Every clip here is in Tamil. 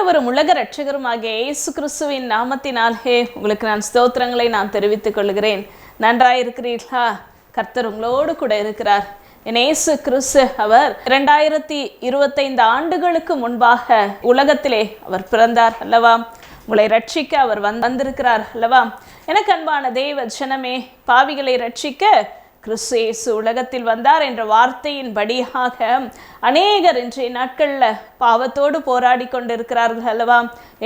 ஆண்டவரும் உலக இரட்சகருமாகிய இயேசு கிறிஸ்துவின் நாமத்தினாலே உங்களுக்கு நான் ஸ்தோத்திரங்களை நான் தெரிவித்துக் கொள்கிறேன். நன்றாயிருக்கிறீர்களா? கர்த்தர் உங்களோடு கூட இருக்கிறார். என் இயேசு கிறிஸ்து அவர் 2025 ஆண்டுகளுக்கு முன்பாக உலகத்திலே அவர் பிறந்தார் அல்லவா? உங்களை ரட்சிக்க அவர் வந்திருக்கிறார் அல்லவா? எனக்கு அன்பான தேவ ஜனமே, பாவிகளை ரட்சிக்க கிறிஸ்து இயேசு உலகத்தில் வந்தார் என்ற வார்த்தையின் படியாக அநேகர் இன்றைய நாட்களில் பாவத்தோடு போராடி கொண்டிருக்கிறார்கள் அல்லவா?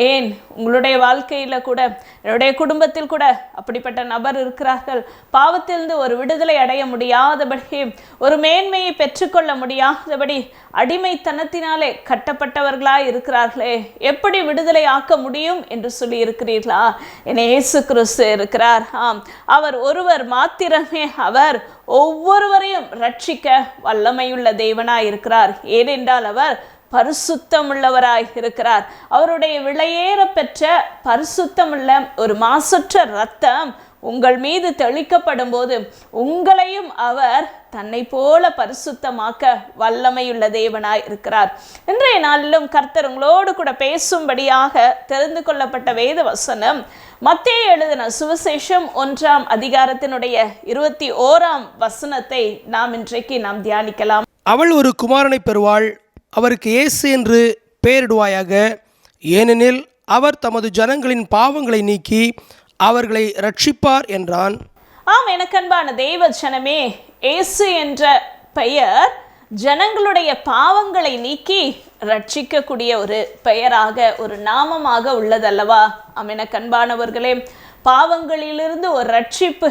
ஏன் உங்களுடைய வாழ்க்கையில் கூட, என்னுடைய குடும்பத்தில் கூட அப்படிப்பட்ட நபர் இருக்கிறார்கள். பாவத்திலிருந்து ஒரு விடுதலை அடைய முடியாதபடி, ஒரு மேன்மையை பெற்றுக்கொள்ள முடியாதபடி அடிமைத்தனத்தினாலே கட்டப்பட்டவர்களாய் இருக்கிறார்களே, எப்படி விடுதலை ஆக்க முடியும் என்று சொல்லி இருக்கிறீர்களா? என் இயேசு கிறிஸ்து இருக்கிறார். அவர் ஒருவர் மாத்திரமே அவர் ஒவ்வொருவரையும் ரட்சிக்க வல்லமையுள்ள தேவனாய் இருக்கிறார். ஏனென்றால் அவர் பரிசுத்தமுள்ளவராய் இருக்கிறார். அவருடைய விலையேற பெற்ற பரிசுத்தமுள்ள ஒரு மாசற்ற இரத்தம் உங்கள் மீது தெளிக்கப்படும் போது உங்களையும் அவர் தன்னை போல பரிசுத்தமாக்க வல்லமையுள்ள தேவனாய் இருக்கிறார். இன்றைய நாளிலும் கர்த்தர் உங்களோடு கூட பேசும்படியாக தெரிந்து கொள்ளப்பட்ட வேத வசனம் மத்தேயு எழுதின சுவிசேஷம் 1ஆம் அதிகாரத்தினுடைய 21ஆம் வசனத்தை இன்றைக்கு நாம் தியானிக்கலாம். அவள் ஒரு குமாரனை பெறுவாள், அவருக்கு இயேசு என்று பெயரிடுவாயாக, ஏனெனில் அவர் தமது ஜனங்களின் பாவங்களை நீக்கி அவர்களை ரட்சிப்பார் என்றான். எனக்கு அன்பான தேவ ஜனமே, இயேசு என்ற பெயர் ஜனங்களுடைய பாவங்களை நீக்கி ரட்சிக்கக்கூடிய ஒரு பெயராக, ஒரு நாமமாக உள்ளதல்லவா? எனக்கு அன்பானவர்களே, பாவங்களிலிருந்து ஒரு ரட்சிப்பு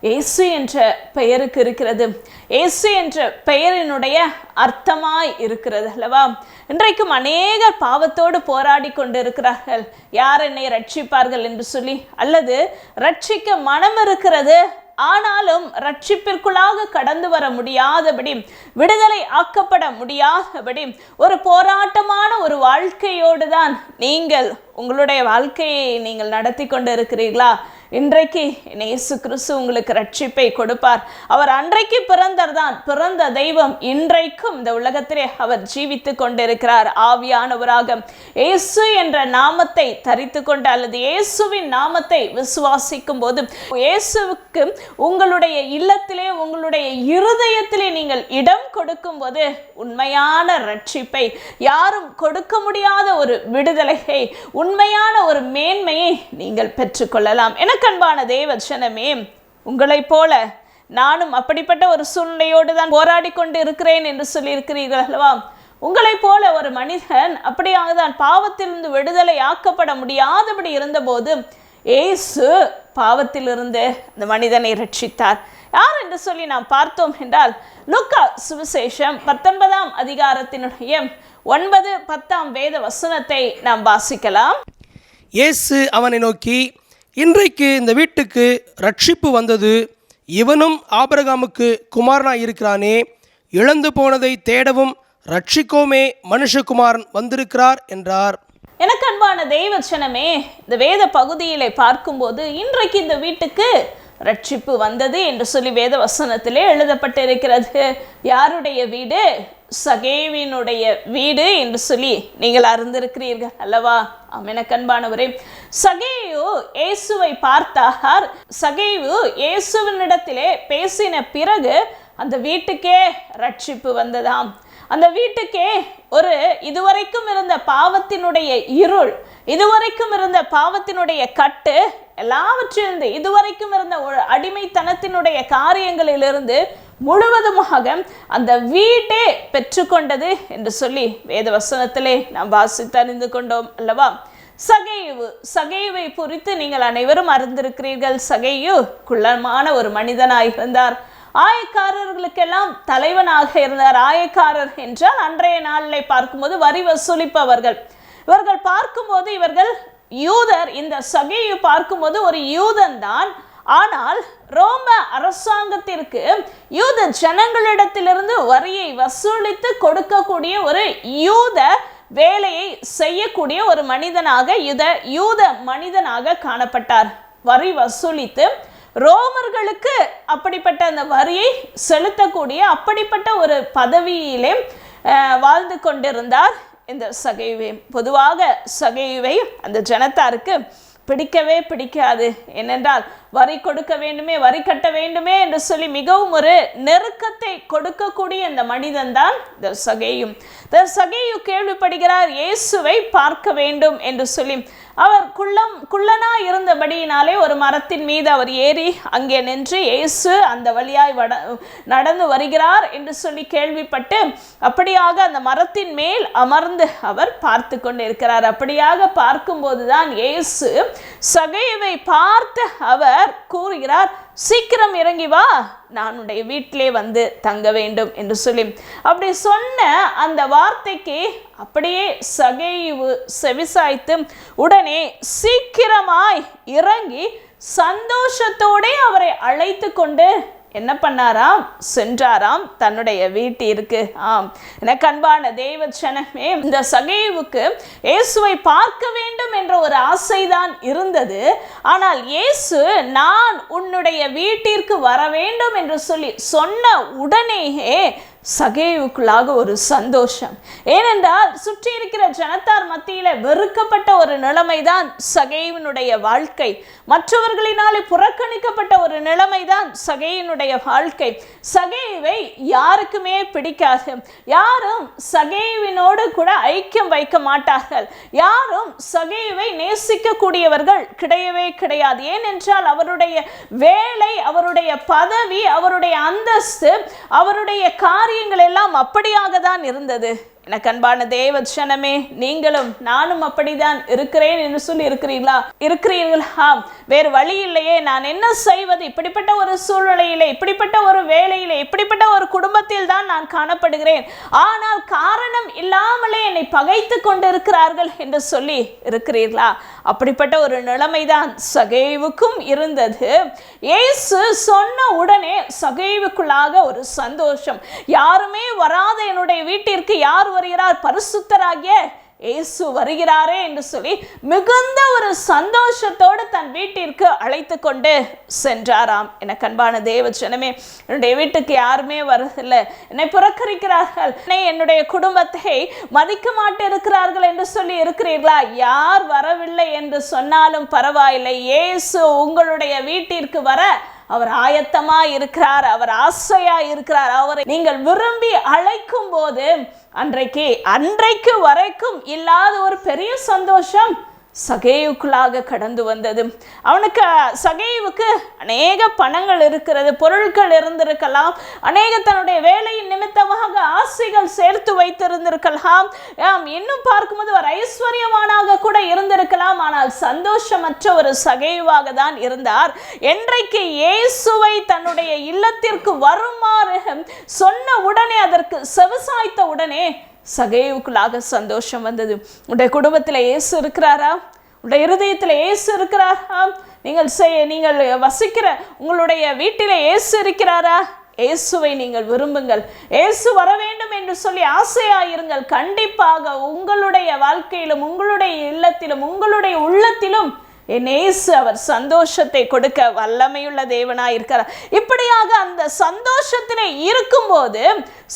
இயேசு என்ற பெயருக்கு இருக்கிறது. இயேசு என்ற பெயரினுடைய அர்த்தமாய் இருக்கிறது அல்லவா? இன்றைக்கும் அநேகர் பாவத்தோடு போராடி கொண்டிருக்கிறார்கள். யார் என்னை ரட்சிப்பார்கள் என்று சொல்லி, அல்லது ரட்சிக்க மனம் இருக்கிறது, ஆனாலும் ரட்சிப்பிற்குள்ளாக கடந்து வர முடியாதபடி, விடுதலை ஆக்கப்பட முடியாதபடி ஒரு போராட்டமான ஒரு வாழ்க்கையோடு தான் நீங்கள் உங்களுடைய வாழ்க்கையை நீங்கள் நடத்தி கொண்டு இருக்கிறீர்களா? இன்றைக்கு இயேசு கிறிஸ்து உங்களுக்கு ரட்சிப்பை கொடுப்பார். அவர் அன்றைக்கு பிறந்த தெய்வம் இன்றைக்கும் இந்த உலகத்திலே அவர் ஜீவித்து கொண்டிருக்கிறார். ஆவியானவராக இயேசு என்ற நாமத்தை தரித்து கொண்டு, அல்லது இயேசுவின் நாமத்தை விசுவாசிக்கும் போது, இயேசுவுக்கு உங்களுடைய இல்லத்திலே, உங்களுடைய இருதயத்திலே நீங்கள் இடம் கொடுக்கும் போது உண்மையான ரட்சிப்பை, யாரும் கொடுக்க முடியாத ஒரு விடுதலையை, உண்மையான ஒரு மேன்மையை நீங்கள் பெற்றுக்கொள்ளலாம். அன்பான தேவ ஜனமே, உங்களைப் போல நானும் அப்படிப்பட்ட ஒரு சூழ்நிலையோடு தான் போராடி கொண்டு இருக்கிறேன் என்று சொல்லி இருக்கிறீர்கள் அல்லவா? உங்களைப் போல ஒரு மனிதன் அப்படியாக தான் பாவத்திலிருந்து விடுதலை ஆக்கப்பட முடியாதபடி இருந்தபோது இயேசு பாவத்திலிருந்து அந்த மனிதனை ரட்சித்தார். யார் என்று சொல்லி நாம் பார்த்தோம் என்றால், லூக்கா சுவிசேஷம் 19ஆம் அதிகாரத்தினுடைய 9-10 வேத வசனத்தை நாம் வாசிக்கலாம். இயேசு அவனை நோக்கி, இன்றைக்கு இந்த வீட்டுக்கு ரட்சிப்பு வந்தது, இவனும் ஆபிரகாமுக்கு குமாரனாய் இருக்கிறானே. இழந்து போனதை தேடவும் ரட்சிக்கோமே மனுஷகுமாரன் வந்திருக்கிறார் என்றார். எனக்கு அன்பான தெய்வ ஜனமே, இந்த வேத பகுதியிலே பார்க்கும்போது இன்றைக்கு இந்த வீட்டுக்கு ரட்சிப்பு வந்தது என்று சொல்லி வேத வசனத்திலே எழுதப்பட்டிருக்கிறது. யாருடைய வீடு? சகேவினுடைய வீடு என்று சொல்லி நீங்கள் அறிந்திருக்கிறீர்கள் அல்லவா? எனக்கு அன்பானவரே, சகேயு இயேசுவை பார்த்தார். சகேயு இயேசுவினிடத்திலே பேசின பிறகு அந்த வீட்டுக்கே ரட்சிப்பு வந்ததாம். அந்த வீட்டுக்கே ஒரு இதுவரைக்கும் இருந்த பாவத்தினுடைய இருள், இதுவரைக்கும் இருந்த பாவத்தினுடைய கட்டு, எல்லாவற்றிலிருந்து இதுவரைக்கும் இருந்த ஒரு அடிமைத்தனத்தினுடைய காரியங்களிலிருந்து முழுவதுமாக அந்த வீட்டே பெற்றுக்கொண்டது என்று சொல்லி வேத வசனத்திலே நாம் வாசித்தறிந்து கொண்டோம் அல்லவா? சகேயுவை குறித்து நீங்கள் அனைவரும் அறிந்திருக்கிறீர்கள். சகேயு குள்ளமான ஒரு மனிதனாய் இருந்தார். ஆயக்காரர்களுக்கெல்லாம் தலைவனாக இருந்தார். ஆயக்காரர் என்றால் அன்றைய நாளிலே பார்க்கும்போது வரி வசூலிப்பவர்கள். இவர்கள் பார்க்கும்போது இவர்கள் யூதர். இந்த சகேயு பார்க்கும்போது ஒரு யூதன் தான். ஆனால் ரோம அரசாங்கத்திற்கு யூத ஜனங்களிடத்திலிருந்து வரியை வசூலித்து கொடுக்கக்கூடிய ஒரு யூத வேலையை செய்யக்கூடிய ஒரு மனிதனாக, யூத மனிதனாக காணப்பட்டார். வரி வசூலித்து ரோமர்களுக்கு அப்படிப்பட்ட அந்த வரியை செலுத்தக்கூடிய அப்படிப்பட்ட ஒரு பதவியிலே வாழ்ந்து கொண்டிருந்தார் இந்த சகேயுவை. பொதுவாக சகேயுவை அந்த ஜனத்தாருக்கு பிடிக்கவே பிடிக்காது. ஏனென்றால் வரி கொடுக்க வேண்டுமே, வரி கட்ட வேண்டுமே என்று சொல்லி மிகவும் ஒரு நெருக்கத்தை கொடுக்கக்கூடிய இந்த மனிதன் தான் இந்த சகேயு. இந்த சகேயு கேள்விப்படுகிறார், இயேசுவை பார்க்க வேண்டும் என்று சொல்லி. அவர் குள்ளனா இருந்தபடியினாலே ஒரு மரத்தின் மீது அவர் ஏறி அங்கே நின்று இயேசு அந்த வழியாய் நடந்து வருகிறார் என்று சொல்லி கேள்விப்பட்டு அப்படியாக அந்த மரத்தின் மேல் அமர்ந்து அவர் பார்த்து கொண்டு இருக்கிறார். அப்படியாக பார்க்கும்போதுதான் இயேசு சகேயுவை பார்த்து அவர் கூறுகிறார், சீக்கிரம் இறங்கி வா, நான் உன்னுடைய வீட்டிலே வந்து தங்க வேண்டும் என்று சொல்லி. அப்படி சொன்ன அந்த வார்த்தைக்கு அப்படியே சகேயு செவிசாய்த்து உடனே சீக்கிரமாய் இறங்கி சந்தோஷத்தோட அவரை அழைத்து கொண்டு என்ன பண்ணாராம், சென்றாராம் தன்னுடைய வீட்டிற்கு. எனக்கு அன்பான தேவ ஜனமே, இந்த சகேயுவுக்கு இயேசுவை பார்க்க வேண்டும் என்ற ஒரு ஆசைதான் இருந்தது. ஆனால் இயேசு நான் உன்னுடைய வீட்டிற்கு வர வேண்டும் என்று சொல்லி சொன்ன உடனேயே சகேயுக்குள்ளாக ஒரு சந்தோஷம். ஏனென்றால் சுற்றி இருக்கிற ஜனத்தார் மத்தியில வெறுக்கப்பட்ட ஒரு நிலைமைதான் சகேயுவினுடைய வாழ்க்கை. மற்றவர்களினாலே புறக்கணிக்கப்பட்ட ஒரு நிலைமைதான் சகேயுனுடைய வாழ்க்கை. சகேயுவை யாருக்குமே பிடிக்காது. யாரும் சகேயுவினோடு கூட ஐக்கியம் வைக்க மாட்டார்கள். யாரும் சகேயுவை நேசிக்க கூடியவர்கள் கிடையவே கிடையாது. ஏனென்றால் அவருடைய வேலை, அவருடைய பதவி, அவருடைய அந்தஸ்து, அவருடைய காரியங்கள் எல்லாம் அப்படியாக தான் இருந்தது. எனக்கு அன்பான தேவ ஜனமே, நீங்களும் நானும் அப்படிதான் இருக்கிறேன் என்று சொல்லி இருக்கிறீர்களா? வேறு வழி இல்லையே, நான் என்ன செய்வது? இப்படிப்பட்ட ஒரு சூழ்நிலையிலே, இப்படிப்பட்ட ஒரு வேலையிலே, இப்படிப்பட்ட ஒரு குடும்பத்தில் தான் நான் காணப்படுகிறேன். ஆனால் காரணம் இல்லாமலே என்னை பகைத்து கொண்டு இருக்கிறார்கள் என்று சொல்லி இருக்கிறீர்களா? அப்படிப்பட்ட ஒரு நிலைமைதான் சகேயுவுக்கும் இருந்தது. இயேசு சொன்ன உடனே சகேயுவுக்குள்ளாக ஒரு சந்தோஷம். யாருமே வராத என்னுடைய வீட்டிற்கு யார் வருகிறார்? பரிசுத்தராகிய இயேசு வருகிறாரே என்று சொல்லி மிகுந்த ஒரு சந்தோஷத்தோடு தன் வீட்டிற்கு அழைத்து கொண்டு சென்றாராம். எனக்கு அன்பான தேவ ஜனமே, என்னுடைய வீட்டுக்கு யாருமே வரதில்லை, என்னை புறக்கணிக்கிறார்கள், என்னுடைய குடும்பத்தை மதிக்க மாட்டிருக்கிறார்கள் என்று சொல்லி இருக்கிறீர்களா? யார் வரவில்லை என்று சொன்னாலும் பரவாயில்லை, இயேசு உங்களுடைய வீட்டிற்கு வர அவர் ஆயத்தமா இருக்கிறார், அவர் ஆசையா இருக்கிறார். அவரை நீங்கள் விரும்பி அழைக்கும் போது அன்றைக்கு வரைக்கும் இல்லாத ஒரு பெரிய சந்தோஷம் சகேயுக்குள்ளாக கடந்து வந்தது. சகேயுவுக்கு அநேக பணங்கள் இருக்கிறது, பொருட்கள் இருந்திருக்கலாம், அநேக தன்னுடைய வேலையின் நிமித்தமாக ஆசைகள் சேர்த்து வைத்திருந்திருக்கலாம், இன்னும் பார்க்கும்போது ஒரு ஐஸ்வர்யவானாக கூட இருந்திருக்கலாம். ஆனால் சந்தோஷமற்ற ஒரு சகேயுவாக தான் இருந்தார். என்றைக்கு இயேசுவை தன்னுடைய இல்லத்திற்கு வருமாறு சொன்ன உடனே, அதற்கு செவிசாய்த்த உடனே சகேயுக்குள்ளாக சந்தோஷம் வந்தது. உடைய குடும்பத்தில் இயேசு இருக்கிறாரா? உடைய இருதயத்தில் இயேசு இருக்கிறாரா? நீங்கள் வசிக்கிற உங்களுடைய வீட்டிலே இயேசு இருக்கிறாரா? இயேசுவை நீங்கள் விரும்புங்கள். இயேசு வர வேண்டும் என்று சொல்லி ஆசையாயிருங்கள். கண்டிப்பாக உங்களுடைய வாழ்க்கையிலும், உங்களுடைய இல்லத்திலும், உங்களுடைய உள்ளத்திலும் என் இயேசு அவர் சந்தோஷத்தை கொடுக்க வல்லமையுள்ள தேவனாய் இருக்கிறார். இப்படியாக அந்த சந்தோஷத்திலே இருக்கும்போது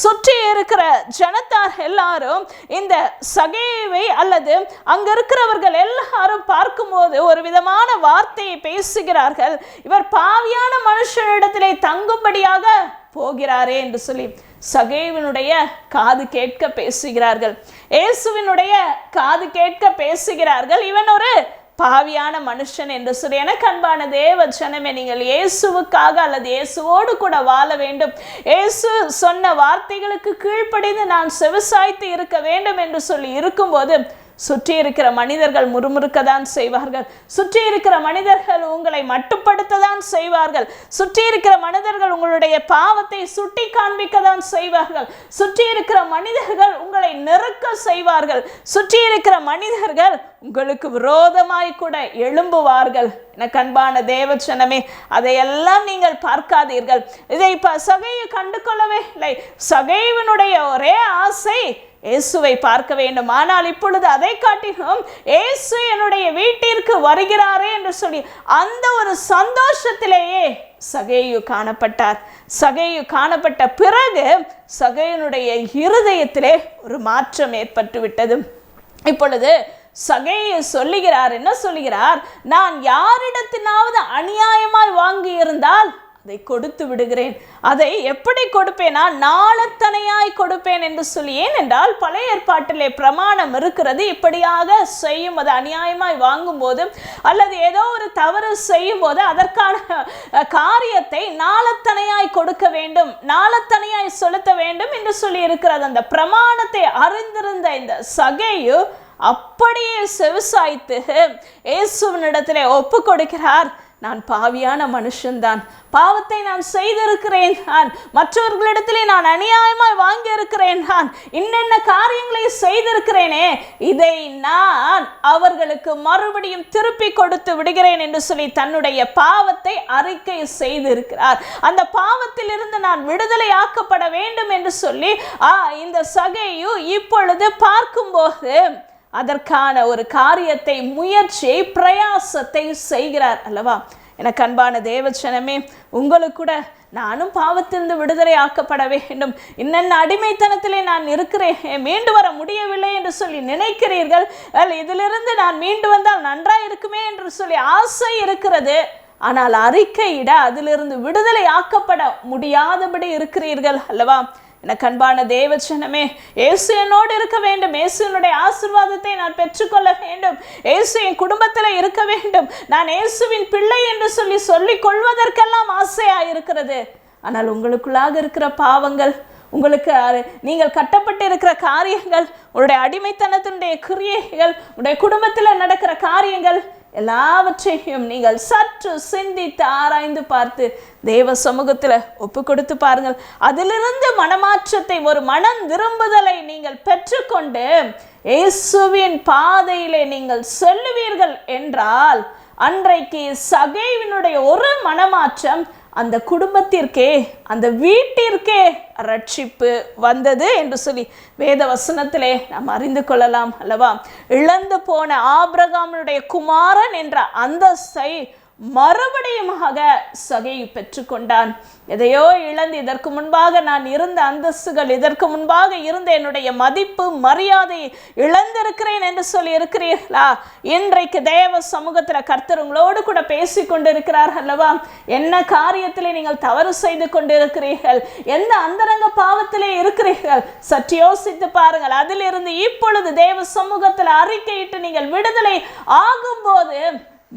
சுற்றி இருக்கிற ஜனத்தார் எல்லாரும் இந்த சகேயுவை அல்லது அங்க இருக்கிறவர்கள் எல்லாரும் பார்க்கும்போது ஒரு விதமான வார்த்தையை பேசுகிறார்கள். இவர் பாவியான மனுஷனிடத்திலே தங்கும்படியாக போகிறாரே என்று சொல்லி சகேயுவினுடைய காது கேட்க பேசுகிறார்கள். இயேசுவினுடைய காது கேட்க பேசுகிறார்கள். இவன் ஒரு பாவியான மனுஷன் என்று சொல்லி. எனக்கு அன்பான தேவ ஜனமே, நீங்கள் இயேசுவுக்காக அல்லது இயேசுவோடு கூட வாழ வேண்டும். இயேசு சொன்ன வார்த்தைகளுக்கு கீழ்ப்படிந்து நான் செவிசாய்த்து இருக்க வேண்டும் என்று சொல்லி இருக்கும்போது சுற்றி இருக்கிற மனிதர்கள் முறுமுறுக்க தான் செய்வார்கள். சுற்றி இருக்கிற மனிதர்கள் உங்களை மட்டுப்படுத்த தான் செய்வார்கள். சுற்றி இருக்கிற மனிதர்கள் உங்களுடைய பாவத்தை சுட்டி காண்பிக்க தான் செய்வார்கள். சுற்றி இருக்கிற மனிதர்கள் உங்களை நெருக்க செய்வார்கள். சுற்றி இருக்கிற மனிதர்கள் உங்களுக்கு விரோதமாய் கூட எழும்புவார்கள். எனக்கு அன்பான தேவ ஜனமே, அதையெல்லாம் நீங்கள் பார்க்காதீர்கள். இதை சகேயு கண்டு கொள்ளவே இல்லை. சகேயுவினுடைய ஒரே ஆசை இயேசுவை பார்க்க வேண்டும். ஆனால் இப்பொழுது அதை காட்டிலும் இயேசு என்னுடைய வீட்டிற்கு வருகிறாரே என்று சொல்லி அந்த ஒரு சந்தோஷத்திலேயே சகேயு காணப்பட்டார். சகேயு காணப்பட்ட பிறகு சகேயுனுடைய இருதயத்திலே ஒரு மாற்றம் ஏற்பட்டு விட்டது. இப்பொழுது சகேயு சொல்லுகிறார், என்ன சொல்லுகிறார்? நான் யாரிடத்தினாவது அநியாயமாய் வாங்கி இருந்தால் அதை கொடுத்து விடுகிறேன். அதை எப்படி கொடுப்பேனா? நாளத்தனையாய் கொடுப்பேன் என்று சொல்லி. ஏனென்றால் பழைய ஏற்பாட்டிலே பிரமாணம் இருக்கிறது, இப்படியாக செய்யும் அது அநியாயமாய் வாங்கும் போது அல்லது ஏதோ ஒரு தவறு செய்யும் போது அதற்கான காரியத்தை நாளத்தனையாய் கொடுக்க வேண்டும், நாளத்தனையாய் செலுத்த வேண்டும் என்று சொல்லி இருக்கிறது. அந்த பிரமாணத்தை அறிந்திருந்த இந்த சகேயு அப்படியே செவிசாய்த்து இயேசுவினிடத்திலே ஒப்பு கொடுக்கிறார். நான் பாவியான மனுஷன்தான், பாவத்தை நான் செய்திருக்கிறேன், நான் மற்றவர்களிடத்திலே நான் அநியாயமாய் வாங்கி இருக்கிறேன், நான் இன்னென்ன காரியங்களை செய்திருக்கிறேனே, இதை நான் அவர்களுக்கு மறுபடியும் திருப்பி கொடுத்து விடுகிறேன் என்று சொல்லி தன்னுடைய பாவத்தை அறிக்கை செய்திருக்கிறார். அந்த பாவத்திலிருந்து நான் விடுதலை ஆக்கப்பட வேண்டும் என்று சொல்லி இந்த சகேயு இப்பொழுது பார்க்கும்போது அதற்கான ஒரு காரியத்தை, முயற்சியை, பிரயாசத்தை செய்கிறார் அல்லவா? எனக்கு அன்பான தேவச்சனமே, உங்களுக்கு கூட நானும் பாவத்திலிருந்து விடுதலை ஆக்கப்பட வேண்டும், இன்னென்ன அடிமைத்தனத்திலே நான் இருக்கிறேன், மீண்டு வர முடியவில்லை என்று சொல்லி நினைக்கிறீர்கள். இதிலிருந்து நான் மீண்டு வந்தால் நன்றாக இருக்குமே என்று சொல்லி ஆசை இருக்கிறது. ஆனால் அறிக்கையிட அதிலிருந்து விடுதலை ஆக்கப்பட முடியாதபடி இருக்கிறீர்கள் அல்லவா? எனக்கு அன்பான தேவச்சனமே, இயேசு என்னோடு இருக்க வேண்டும், இயேசுனுடைய ஆசீர்வாதத்தை நான் பெற்றுக்கொள்ள வேண்டும், இயேசு என் குடும்பத்தில் இருக்க வேண்டும், நான் இயேசுவின் பிள்ளை என்று சொல்லிக் கொள்வதற்கெல்லாம் ஆசையாக இருக்கிறது. ஆனால் உங்களுக்குள்ளாக இருக்கிற பாவங்கள், உங்களுக்கு நீங்கள் கட்டப்பட்டு இருக்கிற காரியங்கள், உங்களுடைய அடிமைத்தனத்தினுடைய கிரியைகள், உங்களுடைய குடும்பத்தில் நடக்கிற காரியங்கள் எல்லாவற்றையும் நீங்கள் சற்று சிந்தித்து ஆராய்ந்து பார்த்து தேவ சமூகத்தில் ஒப்பு கொடுத்து பாருங்கள். அதிலிருந்து மனமாற்றத்தை, ஒரு மனம் திரும்புதலை நீங்கள் பெற்றுக்கொண்டு இயேசுவின் பாதையிலே நீங்கள் செல்லுவீர்கள் என்றால் அன்றைக்கு சகேயுவினுடைய ஒரு மனமாற்றம் அந்த குடும்பத்திற்கே, அந்த வீட்டிற்கே ரட்சிப்பு வந்தது என்று சொல்லி வேத வசனத்திலே நாம் அறிந்து கொள்ளலாம் அல்லவா? இழந்து போன ஆபிரகாமுடைய குமாரன் என்ற அந்தஸ்தை மறுபடியுமாக சகேயு பெற்றுக்கொண்டான். எதையோ இழந்து, இதற்கு முன்பாக நான் இருந்த அந்தஸ்துகள், இதற்கு முன்பாக இருந்த என்னுடைய மதிப்பு, மரியாதை இழந்திருக்கிறேன் என்று சொல்லி இருக்கிறீர்களா? இன்றைக்கு தேவ சமூகத்தில் கர்த்தர் உங்களோடு கூட பேசி கொண்டிருக்கிறார் அல்லவா? என்ன காரியத்திலே நீங்கள் தவறு செய்து கொண்டிருக்கிறீர்கள், எந்த அந்தரங்க பாவத்திலே இருக்கிறீர்கள், சற்று யோசித்து பாருங்கள். அதிலிருந்து இப்பொழுது தேவ சமூகத்தில் அறிக்கையிட்டு நீங்கள் விடுதலை ஆகும்போது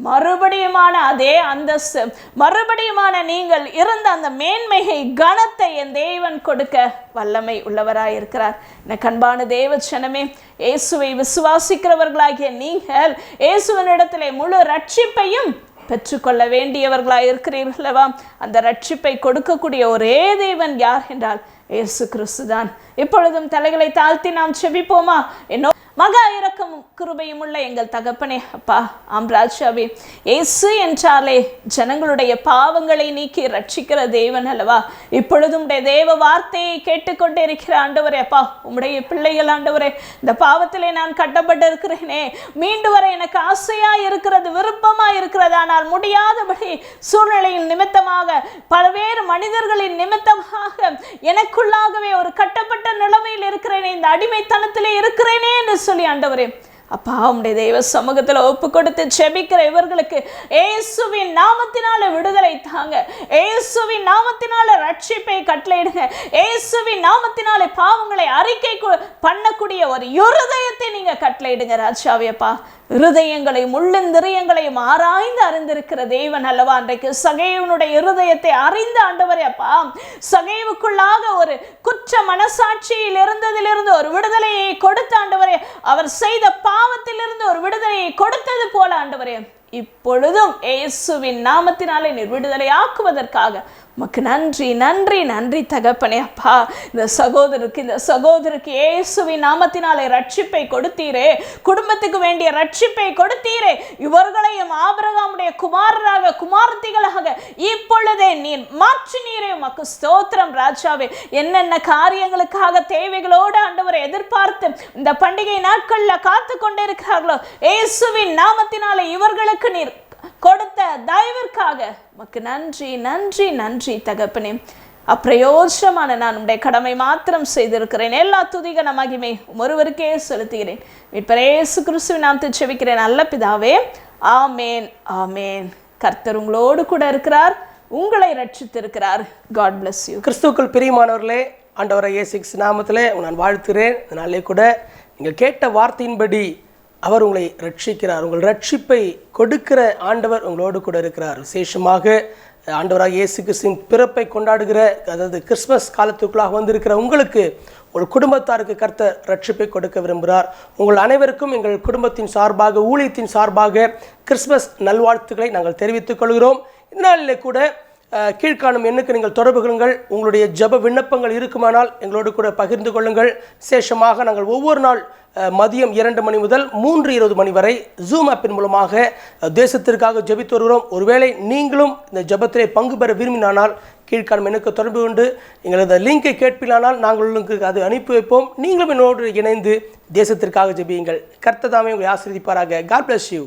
மறுபடியுமான அதே அந்தஸ்து, மறுபடியுமான நீங்கள் இருந்த அந்த மேன்மையை, கனத்தை என் தேவன் கொடுக்க வல்லமை உள்ளவராயிருக்கிறார். எனக்கு அன்பான தேவச்சனமே, இயேசுவை விசுவாசிக்கிறவர்களாகிய நீங்கள் இயேசுவினிடத்திலே முழு ரட்சிப்பையும் பெற்றுக்கொள்ள வேண்டியவர்களாக இருக்கிறீர்களவா? அந்த ரட்சிப்பை கொடுக்கக்கூடிய ஒரே தேவன் யார் என்றால் இயேசு கிறிஸ்து தான். இப்பொழுதும் தலைகளை தாழ்த்தி நாம் செபிப்போமா? என்னோ மகா இரக்கமும் கிருபையும் உள்ள எங்கள் தகப்பனே, அப்பா, ஆம்ராஜாவே, இயேசு என்றாலே ஜனங்களுடைய பாவங்களை நீக்கி ரட்சிக்கிற தேவன் அல்லவா? இப்பொழுதும் உடைய தேவ வார்த்தையை கேட்டுக்கொண்டே இருக்கிற ஆண்டவரே, அப்பா, உம்முடைய பிள்ளைகள் ஆண்டவரே, இந்த பாவத்திலே நான் கட்டப்பட்டு இருக்கிறேனே, மீண்டு வர எனக்கு ஆசையா இருக்கிறது, விருப்பமா இருக்கிறது, ஆனால் முடியாதபடி சூழ்நிலையின் நிமித்தமாக, பல்வேறு மனிதர்களின் நிமித்தமாக எனக்குள்ளாகவே ஒரு கட்டப்பட்ட நிலைமையில் இருக்கிறேனே, இந்த அடிமைத்தனத்திலே இருக்கிறேனே என்று சொல்லி ஆண்டவரே, அப்பா, உம்முடைய தெய்வ சமூகத்தில் ஒப்பு கொடுத்து செபிக்கிற இவர்களுக்கு இயேசுவின் நாமத்தினால விடுதலை தாங்க, இயேசுவின் நாமத்தினால ரட்சிப்பை கட்டளையிடுங்க, இயேசுவின் நாமத்தினால பாவங்களை அறிக்கை பண்ணக்கூடிய ஒரு இருதயத்தை நீங்க கட்டளையிடுங்க ராஜாவே. அப்பா, இருதயங்களையும் உள்ளந்திரியங்களையும் ஆராய்ந்து அறிந்திருக்கிற தேவன் அல்லவா? அன்றைக்கு சகேயுனுடைய இருதயத்தை அறிந்த ஆண்டவரே, அப்பா, சகேவுக்குள்ளாக ஒரு குற்ற மனசாட்சியில் இருந்ததிலிருந்து ஒரு விடுதலையை கொடுத்த ஆண்டவரே, அவர் செய்த பாவத்திலிருந்து ஒரு விடுதலையை கொடுத்தது போல ஆண்டவரே, இப்பொழுதும் இயேசுவின் நாமத்தினாலே நீர் விடுதலை ஆக்குவதற்காக உமக்கு நன்றி நன்றி நன்றி தகப்பனே. அப்பா, இந்த சகோதரருக்கு இயேசுவின் நாமத்தினாலே ரட்சிப்பை கொடுத்தீரே, குடும்பத்துக்கு வேண்டிய ரட்சிப்பை கொடுத்தீரே, இவர்களையும் ஆபிரகாமுடைய குமாரராக குமாரத்திகளாக இப்பொழுதே நீர் மாற்றினீரே. உமக்கு ஸ்தோத்திரம் ராஜாவே. என்னென்ன காரியங்களுக்காக தேவைகளோடு ஆண்டவரை எதிர்பார்த்து இந்த பண்டிகை நாட்கள்ல காத்து கொண்டிருக்கிறார்களோ, இயேசுவின் நாமத்தினாலே இவர்களுக்கு நீர் கொடுத்த தயவிற்காக உமக்கு நன்றி நன்றி நன்றி தகப்பனே. அப்பிரயோஜனமான நான் உம்முடைய கடமை மாத்திரம் செய்திருக்கிறேன். எல்லா துதிகன மகிமை ஒருவருக்கே செலுத்துகிறேன். மீட்பர் இயேசு கிறிஸ்துவின் நாமத்தில் ஜெபிக்கிறேன் நல்ல பிதாவே, ஆமேன் ஆமேன். கர்த்தர் உங்களோடு கூட இருக்கிறார், உங்களை ரட்சித்திருக்கிறார். God bless you. கிறிஸ்துவுக்குள் பிரியமானவர்களே, ஆண்டவரை இயேசு கிறிஸ்து நாமத்திலே நான் வாழ்த்துகிறேன். அதனாலே கூட நீங்கள் கேட்ட வார்த்தையின்படி அவர் உங்களை ரட்சிக்கிறார். உங்கள் ரட்சிப்பை கொடுக்கிற ஆண்டவர் உங்களோடு கூட இருக்கிறார். விசேஷமாக ஆண்டவராக இயேசு கிறிஸ்துவின் பிறப்பை கொண்டாடுகிற, அதாவது கிறிஸ்மஸ் காலத்துக்குள்ளாக வந்திருக்கிற உங்களுக்கு, உங்கள் குடும்பத்தாருக்கு கர்த்தர் ரட்சிப்பை கொடுக்க விரும்புகிறார். உங்கள் அனைவருக்கும் எங்கள் குடும்பத்தின் சார்பாக, ஊழியத்தின் சார்பாக கிறிஸ்மஸ் நல்வாழ்த்துக்களை நாங்கள் தெரிவித்துக் கொள்கிறோம். இந்நாளிலே கூட கீழ்காணும் எண்ணுக்கு நீங்கள் தொடர்பு கொள்ளுங்கள். உங்களுடைய ஜெப விண்ணப்பங்கள் இருக்குமானால் எங்களோடு கூட பகிர்ந்து கொள்ளுங்கள். விசேஷமாக நாங்கள் ஒவ்வொரு நாள் மதியம் 2 மணி முதல் 3:20 மணி வரை ஜூம் ஆப்பின் மூலமாக தேசத்திற்காக ஜெபித்து வருகிறோம். ஒருவேளை நீங்களும் இந்த ஜெபத்திலே பங்கு பெற விரும்பினானால் கீழ்காணும் எனக்கு தொடர்பு கொண்டு எங்களது லிங்கை கேட்பிலானால் நாங்கள் உங்களுக்கு அது அனுப்பி வைப்போம். நீங்களும் என்னோடு இணைந்து தேசத்திற்காக ஜெபியுங்கள். கர்த்தர் தாமே உங்களை ஆசீர்வதிப்பாராக. God bless you.